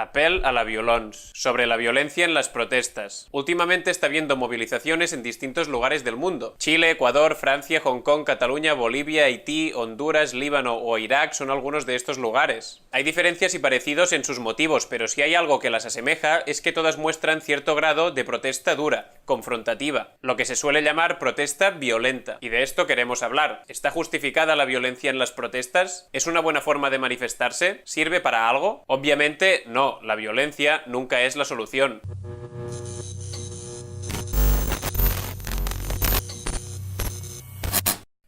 Apel a la violence. Sobre la violencia en las protestas. Últimamente está habiendo movilizaciones en distintos lugares del mundo. Chile, Ecuador, Francia, Hong Kong, Cataluña, Bolivia, Haití, Honduras, Líbano o Irak son algunos de estos lugares. Hay diferencias y parecidos en sus motivos, pero si hay algo que las asemeja es que todas muestran cierto grado de protesta dura, confrontativa, lo que se suele llamar protesta violenta. Y de esto queremos hablar. ¿Está justificada la violencia en las protestas? ¿Es una buena forma de manifestarse? ¿Sirve para algo? Obviamente no. La violencia nunca es la solución.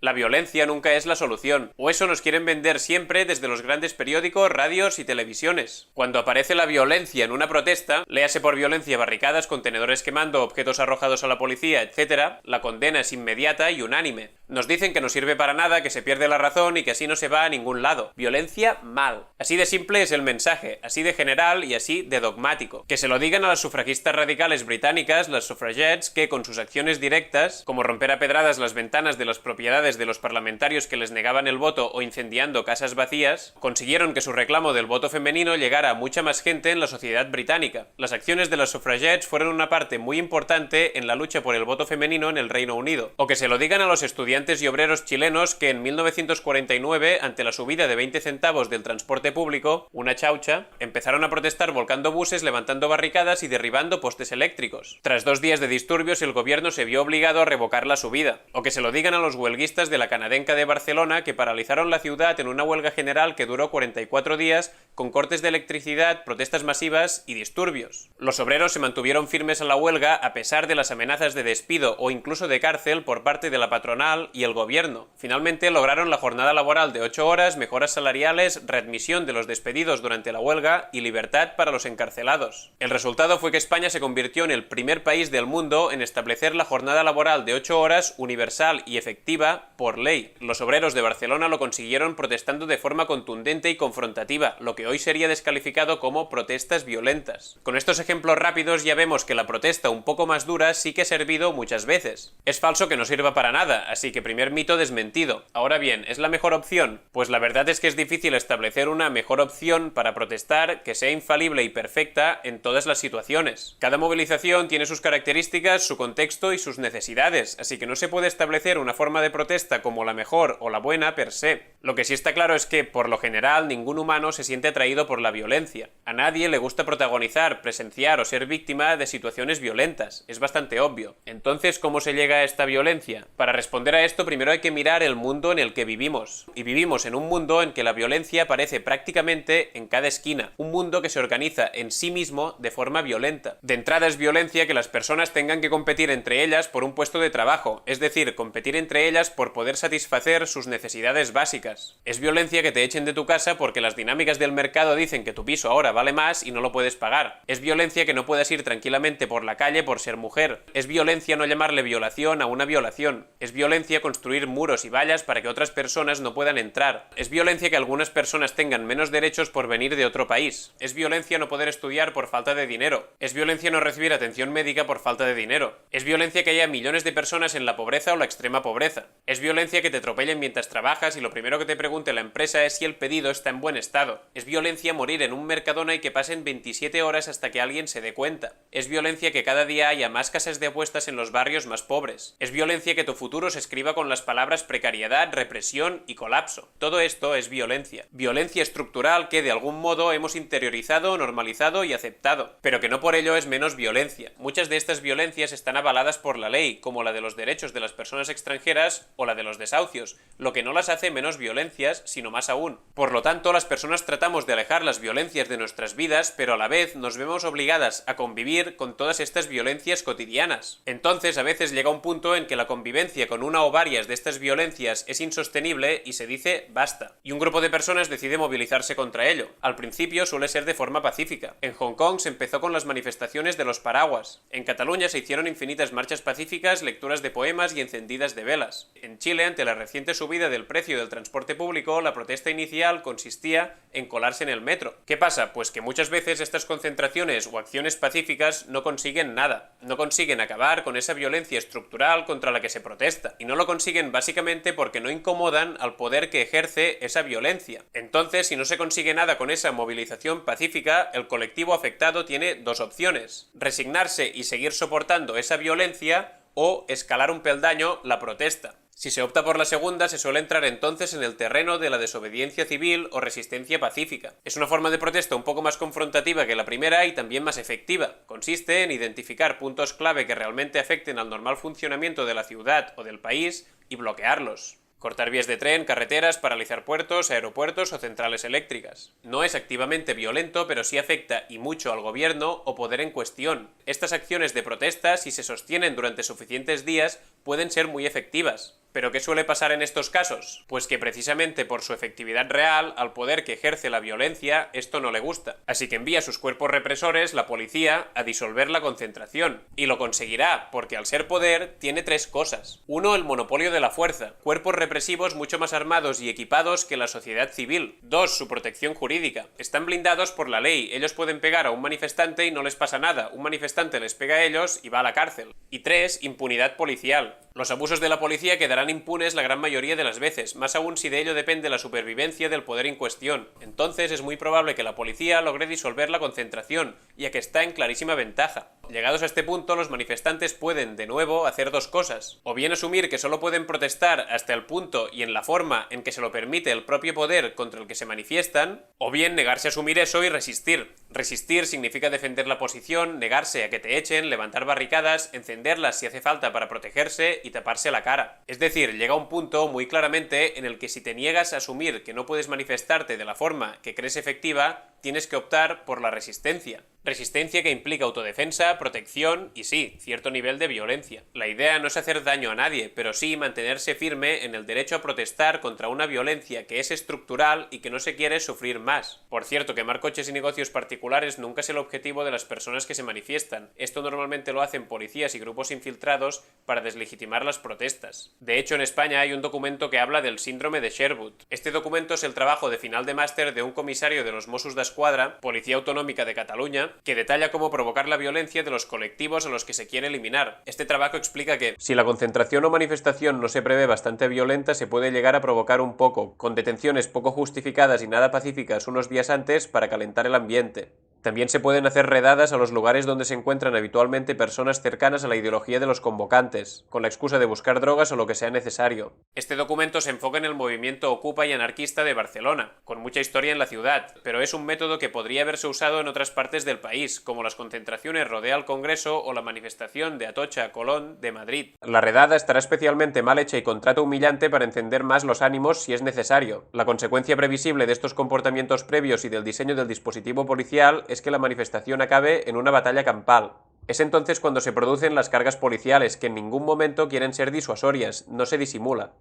La violencia nunca es la solución, o eso nos quieren vender siempre desde los grandes periódicos, radios y televisiones. Cuando aparece la violencia en una protesta, léase por violencia barricadas, contenedores quemando, objetos arrojados a la policía, etc., la condena es inmediata y unánime. Nos dicen que no sirve para nada, que se pierde la razón y que así no se va a ningún lado. Violencia mal. Así de simple es el mensaje, así de general y así de dogmático. Que se lo digan a las sufragistas radicales británicas, las suffragettes, que con sus acciones directas, como romper a pedradas las ventanas de las propiedades de los parlamentarios que les negaban el voto o incendiando casas vacías, consiguieron que su reclamo del voto femenino llegara a mucha más gente en la sociedad británica. Las acciones de las suffragettes fueron una parte muy importante en la lucha por el voto femenino en el Reino Unido. O que se lo digan a los estudiantes y obreros chilenos que en 1949, ante la subida de 20 centavos del transporte público, una chaucha, empezaron a protestar volcando buses, levantando barricadas y derribando postes eléctricos. Tras 2 días de disturbios, el gobierno se vio obligado a revocar la subida. O que se lo digan a los huelguistas de la Canadenca de Barcelona, que paralizaron la ciudad en una huelga general que duró 44 días, con cortes de electricidad, protestas masivas y disturbios. Los obreros se mantuvieron firmes a la huelga a pesar de las amenazas de despido o incluso de cárcel por parte de la patronal y el gobierno. Finalmente lograron la jornada laboral de 8 horas, mejoras salariales, readmisión de los despedidos durante la huelga y libertad para los encarcelados. El resultado fue que España se convirtió en el primer país del mundo en establecer la jornada laboral de 8 horas universal y efectiva por ley. Los obreros de Barcelona lo consiguieron protestando de forma contundente y confrontativa, lo que hoy sería descalificado como protestas violentas. Con estos ejemplos rápidos ya vemos que la protesta un poco más dura sí que ha servido muchas veces. Es falso que no sirva para nada, así que primer mito desmentido. Ahora bien, ¿es la mejor opción? Pues la verdad es que es difícil establecer una mejor opción para protestar que sea infalible y perfecta en todas las situaciones. Cada movilización tiene sus características, su contexto y sus necesidades, así que no se puede establecer una forma de protesta como la mejor o la buena per se. Lo que sí está claro es que, por lo general, ningún humano se siente atraído por la violencia. A nadie le gusta protagonizar, presenciar o ser víctima de situaciones violentas. Es bastante obvio. Entonces, ¿cómo se llega a esta violencia? Para responder a esto, primero hay que mirar el mundo en el que vivimos. Y vivimos en un mundo en que la violencia aparece prácticamente en cada esquina. Un mundo que se organiza en sí mismo de forma violenta. De entrada es violencia que las personas tengan que competir entre ellas por un puesto de trabajo, es decir, competir entre ellas por poder satisfacer sus necesidades básicas. Es violencia que te echen de tu casa porque las dinámicas del mercado dicen que tu piso ahora vale más y no lo puedes pagar. Es violencia que no puedas ir tranquilamente por la calle por ser mujer. Es violencia no llamarle violación a una violación. Es violencia construir muros y vallas para que otras personas no puedan entrar. Es violencia que algunas personas tengan menos derechos por venir de otro país. Es violencia no poder estudiar por falta de dinero. Es violencia no recibir atención médica por falta de dinero. Es violencia que haya millones de personas en la pobreza o la extrema pobreza. Es violencia que te atropellen mientras trabajas y lo primero que te pregunte la empresa es si el pedido está en buen estado. Es violencia morir en un Mercadona y que pasen 27 horas hasta que alguien se dé cuenta. Es violencia que cada día haya más casas de apuestas en los barrios más pobres. Es violencia que tu futuro se escriba con las palabras precariedad, represión y colapso. Todo esto es violencia. Violencia estructural que de algún modo hemos interiorizado, normalizado y aceptado, pero que no por ello es menos violencia. Muchas de estas violencias están avaladas por la ley, como la de los derechos de las personas extranjeras o la de los desahucios, lo que no las hace menos violencias, sino más aún. Por lo tanto, las personas tratamos de alejar las violencias de nuestras vidas, pero a la vez nos vemos obligadas a convivir con todas estas violencias cotidianas. Entonces, a veces llega un punto en que la convivencia con una o varias de estas violencias es insostenible y se dice basta. Y un grupo de personas decide movilizarse contra ello. Al principio suele ser de forma pacífica. En Hong Kong se empezó con las manifestaciones de los paraguas. En Cataluña se hicieron infinitas marchas pacíficas, lecturas de poemas y encendidas de velas. En Chile, ante la reciente subida del precio del transporte público, la protesta inicial consistía en colarse en el metro. ¿Qué pasa? Pues que muchas veces estas concentraciones o acciones pacíficas no consiguen nada. No consiguen acabar con esa violencia estructural contra la que se protesta. Y no no lo consiguen básicamente porque no incomodan al poder que ejerce esa violencia. Entonces, si no se consigue nada con esa movilización pacífica, el colectivo afectado tiene dos opciones: resignarse y seguir soportando esa violencia, o escalar un peldaño la protesta. Si se opta por la segunda, se suele entrar entonces en el terreno de la desobediencia civil o resistencia pacífica. Es una forma de protesta un poco más confrontativa que la primera y también más efectiva. Consiste en identificar puntos clave que realmente afecten al normal funcionamiento de la ciudad o del país y bloquearlos. Cortar vías de tren, carreteras, paralizar puertos, aeropuertos o centrales eléctricas. No es activamente violento, pero sí afecta y mucho al gobierno o poder en cuestión. Estas acciones de protesta, si se sostienen durante suficientes días, pueden ser muy efectivas. ¿Pero qué suele pasar en estos casos? Pues que precisamente por su efectividad real, al poder que ejerce la violencia, esto no le gusta. Así que envía a sus cuerpos represores, la policía, a disolver la concentración. Y lo conseguirá, porque al ser poder, tiene tres cosas. 1. El monopolio de la fuerza. Cuerpos represivos mucho más armados y equipados que la sociedad civil. 2. Su protección jurídica. Están blindados por la ley. Ellos pueden pegar a un manifestante y no les pasa nada. Un manifestante les pega a ellos y va a la cárcel. Y 3. Impunidad policial. Los abusos de la policía quedarán impunes la gran mayoría de las veces, más aún si de ello depende la supervivencia del poder en cuestión. Entonces es muy probable que la policía logre disolver la concentración, ya que está en clarísima ventaja. Llegados a este punto, los manifestantes pueden, de nuevo, hacer dos cosas: o bien asumir que solo pueden protestar hasta el punto y en la forma en que se lo permite el propio poder contra el que se manifiestan, o bien negarse a asumir eso y resistir. Resistir significa defender la posición, negarse a que te echen, levantar barricadas, encenderlas si hace falta para protegerse y taparse la cara. Es decir, llega un punto muy claramente en el que si te niegas a asumir que no puedes manifestarte de la forma que crees efectiva, tienes que optar por la resistencia. Resistencia que implica autodefensa, protección y sí, cierto nivel de violencia. La idea no es hacer daño a nadie, pero sí mantenerse firme en el derecho a protestar contra una violencia que es estructural y que no se quiere sufrir más. Por cierto, quemar coches y negocios particulares nunca es el objetivo de las personas que se manifiestan. Esto normalmente lo hacen policías y grupos infiltrados para deslegitimar las protestas. De hecho, en España hay un documento que habla del síndrome de Sherwood. Este documento es el trabajo de final de máster de un comisario de los Mossos d'Esquadra, Policía Autonómica de Cataluña, que detalla cómo provocar la violencia de los colectivos a los que se quiere eliminar. Este trabajo explica que si la concentración o manifestación no se prevé bastante violenta, se puede llegar a provocar un poco, con detenciones poco justificadas y nada pacíficas unos días antes para calentar el ambiente. También se pueden hacer redadas a los lugares donde se encuentran habitualmente personas cercanas a la ideología de los convocantes, con la excusa de buscar drogas o lo que sea necesario. Este documento se enfoca en el movimiento Ocupa y anarquista de Barcelona, con mucha historia en la ciudad, pero es un método que podría haberse usado en otras partes del país, como las concentraciones rodea al Congreso o la manifestación de Atocha a Colón de Madrid. La redada estará especialmente mal hecha y con trato humillante para encender más los ánimos si es necesario. La consecuencia previsible de estos comportamientos previos y del diseño del dispositivo policial es que la manifestación acabe en una batalla campal. Es entonces cuando se producen las cargas policiales, que en ningún momento quieren ser disuasorias, no se disimula.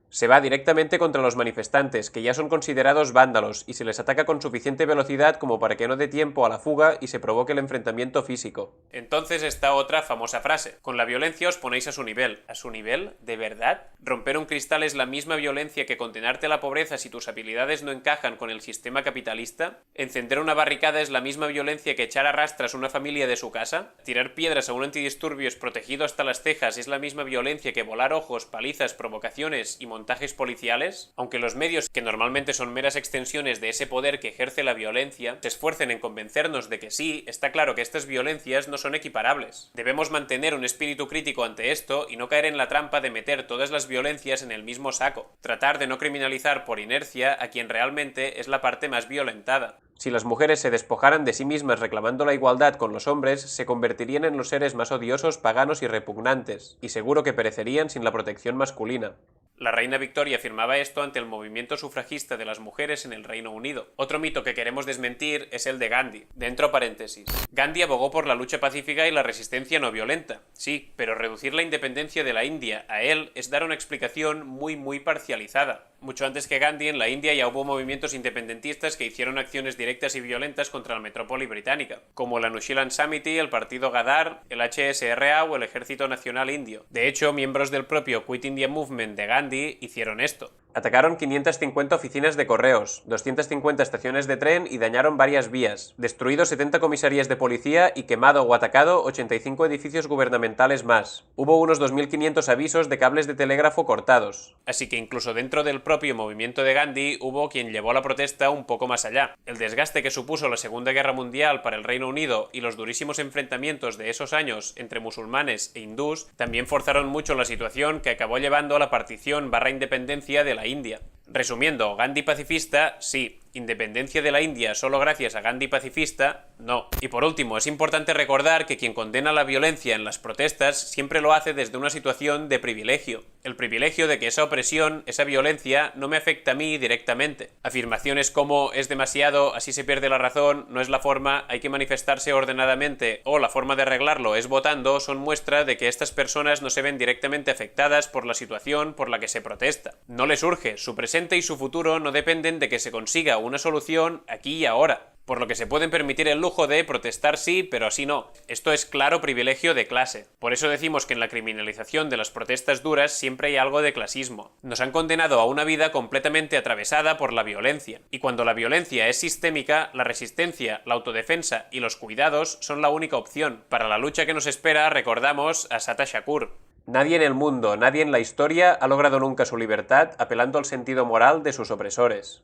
Se va directamente contra los manifestantes, que ya son considerados vándalos, y se les ataca con suficiente velocidad como para que no dé tiempo a la fuga y se provoque el enfrentamiento físico. Entonces está otra famosa frase: con la violencia os ponéis a su nivel. ¿A su nivel? ¿De verdad? ¿Romper un cristal es la misma violencia que condenarte a la pobreza si tus habilidades no encajan con el sistema capitalista? ¿Encender una barricada es la misma violencia que echar a rastras una familia de su casa? ¿Tirar piedras a un antidisturbios protegido hasta las cejas es la misma violencia que volar ojos, palizas, provocaciones y montajes policiales? Aunque los medios, que normalmente son meras extensiones de ese poder que ejerce la violencia, se esfuercen en convencernos de que sí, está claro que estas violencias no son equiparables. Debemos mantener un espíritu crítico ante esto y no caer en la trampa de meter todas las violencias en el mismo saco. Tratar de no criminalizar por inercia a quien realmente es la parte más violentada. Si las mujeres se despojaran de sí mismas reclamando la igualdad con los hombres, se convertirían en los seres más odiosos, paganos y repugnantes, y seguro que perecerían sin la protección masculina. La reina Victoria afirmaba esto ante el movimiento sufragista de las mujeres en el Reino Unido. Otro mito que queremos desmentir es el de Gandhi. Dentro paréntesis. Gandhi abogó por la lucha pacífica y la resistencia no violenta. Sí, pero reducir la independencia de la India a él es dar una explicación muy parcializada. Mucho antes que Gandhi, en la India ya hubo movimientos independentistas que hicieron acciones directas y violentas contra la metrópoli británica, como la Nushilan Samiti, el partido Ghadar, el HSRA o el Ejército Nacional Indio. De hecho, miembros del propio Quit India Movement de Gandhi hicieron esto. Atacaron 550 oficinas de correos, 250 estaciones de tren y dañaron varias vías, destruido 70 comisarías de policía y quemado o atacado 85 edificios gubernamentales más. Hubo unos 2.500 avisos de cables de telégrafo cortados. Así que incluso dentro del propio movimiento de Gandhi hubo quien llevó la protesta un poco más allá. El desgaste que supuso la Segunda Guerra Mundial para el Reino Unido y los durísimos enfrentamientos de esos años entre musulmanes e hindús también forzaron mucho la situación que acabó llevando a la partición / independencia de la India. Resumiendo, Gandhi pacifista, sí. Independencia de la India solo gracias a Gandhi pacifista, no. Y por último, es importante recordar que quien condena la violencia en las protestas siempre lo hace desde una situación de privilegio. El privilegio de que esa opresión, esa violencia, no me afecta a mí directamente. Afirmaciones como es demasiado, así se pierde la razón, no es la forma, hay que manifestarse ordenadamente o la forma de arreglarlo es votando son muestra de que estas personas no se ven directamente afectadas por la situación por la que se protesta. No les urge, su presente y su futuro no dependen de que se consiga una solución aquí y ahora, por lo que se pueden permitir el lujo de protestar sí, pero así no. Esto es claro privilegio de clase. Por eso decimos que en la criminalización de las protestas duras siempre hay algo de clasismo. Nos han condenado a una vida completamente atravesada por la violencia. Y cuando la violencia es sistémica, la resistencia, la autodefensa y los cuidados son la única opción. Para la lucha que nos espera, recordamos a Sata Shakur. Nadie en el mundo, nadie en la historia ha logrado nunca su libertad apelando al sentido moral de sus opresores.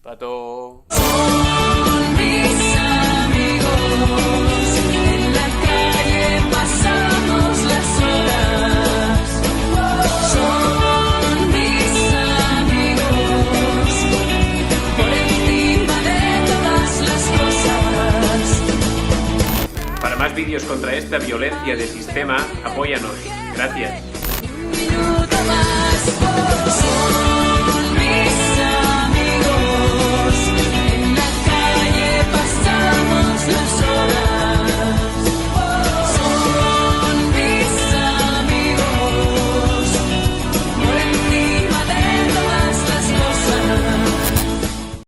Pato. Son mis amigos, en la calle pasamos las horas. Son mis amigos, por encima de todas las cosas. Para más vídeos contra esta violencia de sistema, apóyanos. Gracias. Un minuto más.